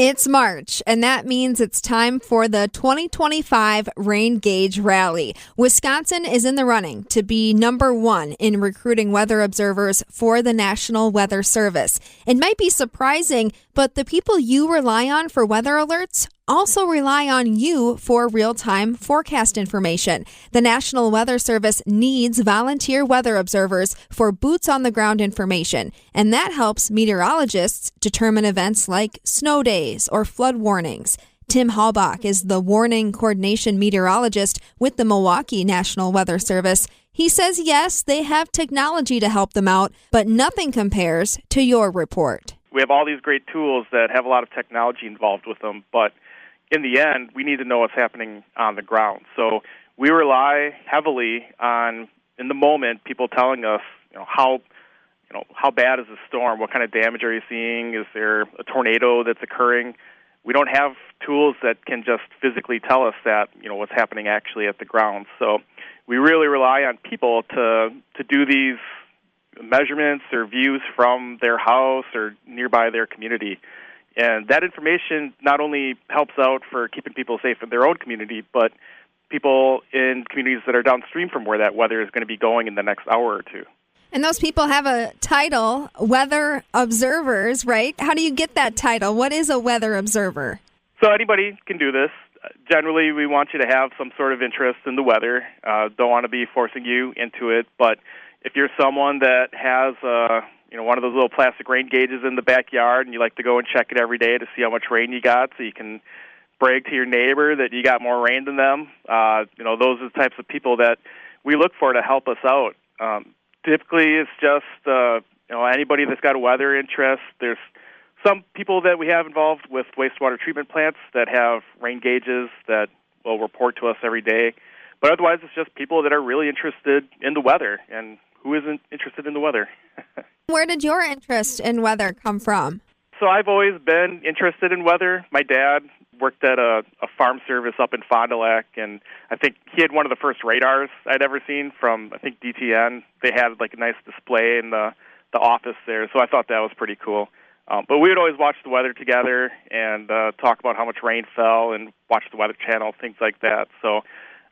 It's March, and that means it's time for the 2025 Rain Gauge Rally. Wisconsin is in the running to be number one in recruiting weather observers for the National Weather Service. It might be surprising, but the people you rely on for weather alerts also rely on you for real-time forecast information. The National Weather Service needs volunteer weather observers for boots-on-the-ground information, and that helps meteorologists determine events like snow days or flood warnings. Tim Halbach is the warning coordination meteorologist with the Milwaukee National Weather Service. He says, yes, they have technology to help them out, but nothing compares to your report. We have all these great tools that have a lot of technology involved with them, but in the end, we need to know what's happening on the ground. So we rely heavily on, in the moment, people telling us, how bad is the storm? What kind of damage are you seeing? Is there a tornado that's occurring? We don't have tools that can just physically tell us that, what's happening actually at the ground. So we really rely on people to do these measurements or views from their house or nearby their community. And that information not only helps out for keeping people safe in their own community, but people in communities that are downstream from where that weather is going to be going in the next hour or two. And those people have a title, weather observers, right? How do you get that title? What is a weather observer? So anybody can do this. Generally, we want you to have some sort of interest in the weather. Don't want to be forcing you into it, but if you're someone that has one of those little plastic rain gauges in the backyard and you like to go and check it every day to see how much rain you got so you can brag to your neighbor that you got more rain than them, those are the types of people that we look for to help us out. Typically, it's just anybody that's got a weather interest. There's some people that we have involved with wastewater treatment plants that have rain gauges that will report to us every day. But otherwise, it's just people that are really interested in the weather. And who isn't interested in the weather? Where did your interest in weather come from? So I've always been interested in weather. My dad worked at a farm service up in Fond du Lac, and I think he had one of the first radars I'd ever seen from, I think, DTN. They had like a nice display in the office there, so I thought that was pretty cool. But we would always watch the weather together and talk about how much rain fell and watch the Weather Channel, things like that. So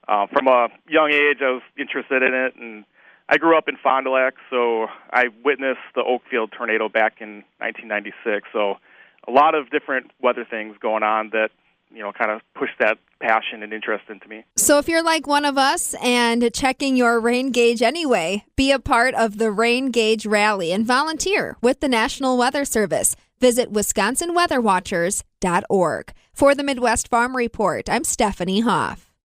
from a young age, I was interested in it, and I grew up in Fond du Lac, so I witnessed the Oakfield tornado back in 1996. So a lot of different weather things going on that, kind of pushed that passion and interest into me. So if you're like one of us and checking your rain gauge anyway, be a part of the Rain Gauge Rally and volunteer with the National Weather Service. Visit WisconsinWeatherWatchers.org. For the Midwest Farm Report, I'm Stephanie Hoff.